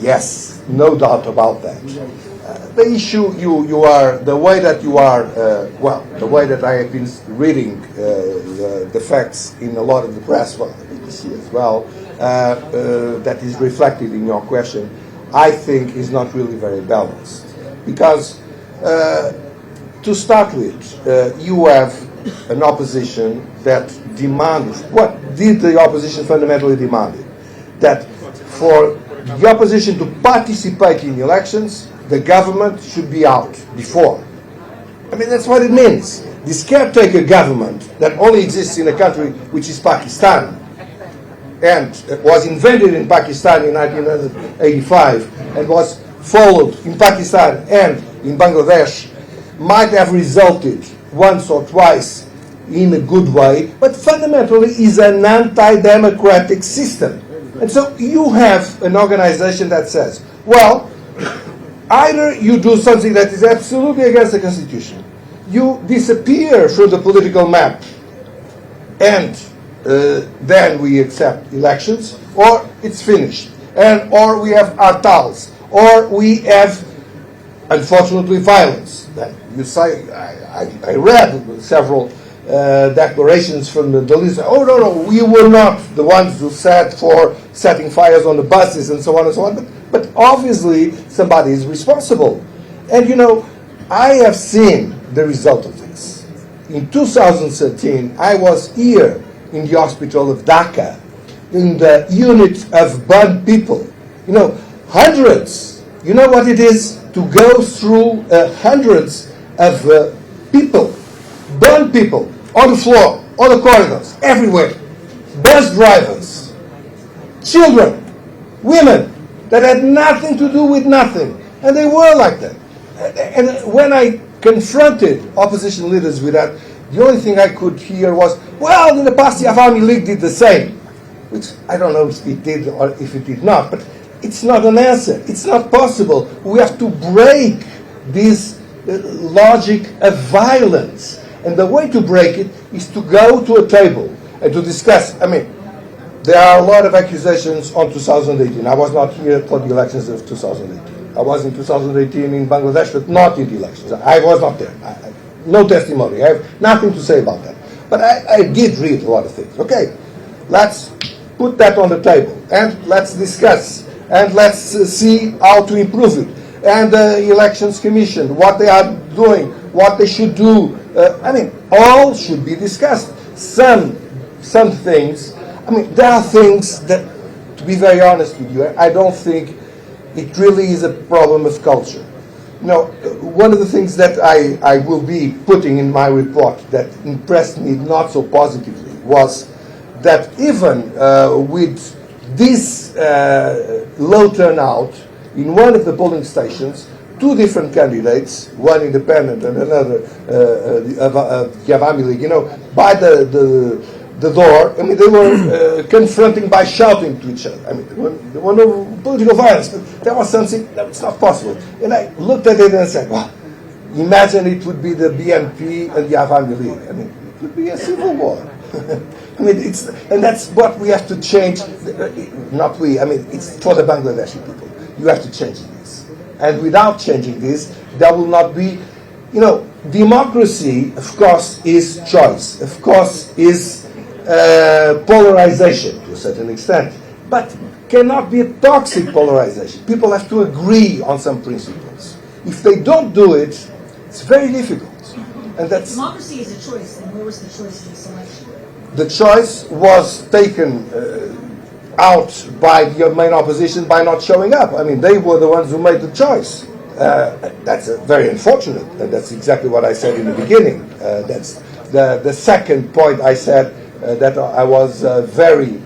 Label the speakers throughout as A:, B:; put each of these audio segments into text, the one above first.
A: Yes, no doubt about that. The issue the way that you are, the way that I have been reading the facts in a lot of the press, well, the BBC as well, that is reflected in your question, I think is not really very balanced. Because, to start with, you have an opposition that demands, what did the opposition fundamentally demand? That for the opposition to participate in elections, the government should be out before. I mean, that's what it means. This caretaker government that only exists in a country which is Pakistan, and was invented in Pakistan in 1985, and was followed in Pakistan and in Bangladesh, might have resulted once or twice in a good way, but fundamentally is an anti-democratic system. And so you have an organization that says, well, either you do something that is absolutely against the Constitution, you disappear from the political map, and then we accept elections, or it's finished, or we have hartals, or we have, unfortunately, violence. Then you say, I read several declarations from the leaders. Oh, no, we were not the ones who sat for setting fires on the buses and so on and so on. But obviously, somebody is responsible. And, you know, I have seen the result of this. In 2013, I was here in the hospital of Dhaka, in the unit of burned people. You know, hundreds. You know what it is to go through hundreds of people, burned people, on the floor, on the corridors, everywhere. Bus drivers, children, women that had nothing to do with nothing. And they were like that. And when I confronted opposition leaders with that, the only thing I could hear was, well, in the past the Ha-Meem League did the same. Which I don't know if it did or if it did not, but it's not an answer. It's not possible. We have to break this logic of violence. And the way to break it is to go to a table and to discuss. I mean, there are a lot of accusations on 2018. I was not here for the elections of 2018. I was in 2018 in Bangladesh, but not in the elections. I was not there. No testimony. I have nothing to say about that. But I did read a lot of things. Okay, let's put that on the table and let's discuss and let's see how to improve it. And the Elections Commission, what they are doing, what they should do. I mean, all should be discussed. Some things, I mean, there are things that, to be very honest with you, I don't think it really is a problem of culture. You know, one of the things that I will be putting in my report that impressed me not so positively was that even with this low turnout, in one of the polling stations, two different candidates, one independent and another of the Ha-Meem League, you know, by the door. I mean, they were confronting by shouting to each other. I mean, there were no political violence, but there was something that's not possible. And I looked at it and said, well, imagine it would be the BNP and the Ha-Meem League. I mean, it would be a civil war. I mean, and that's what we have to change. Not we, I mean, it's for the Bangladeshi people. You have to change this. And without changing this, there will not be, you know, democracy, of course, is choice. Of course, is polarization to a certain extent. But cannot be a toxic polarization. People have to agree on some principles. If they don't do it, it's very difficult. And that's
B: democracy is a choice, and where was the choice in the selection?
A: The choice was taken out by the main opposition by not showing up. I mean, they were the ones who made the choice. That's very unfortunate, and that's exactly what I said in the beginning. That's the second point I said that I was very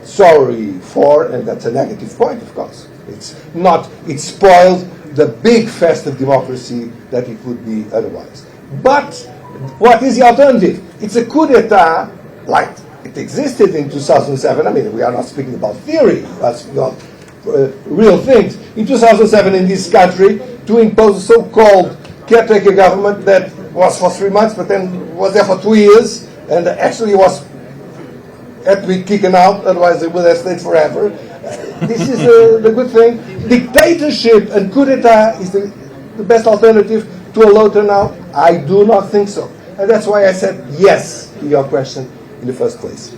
A: sorry for, and that's a negative point, of course. It spoiled the big fest of democracy that it would be otherwise. But what is the alternative? It's a coup d'etat, like it existed in 2007. I mean, we are not speaking about theory, that's not real things. In 2007 in this country, to impose a so-called caretaker government that was for 3 months, but then was there for 2 years, and actually had to be kicked out, otherwise they would have stayed forever. this is the good thing. Dictatorship and coup d'etat is the best alternative to a low turnout? I do not think so. And that's why I said yes to your question in the first place.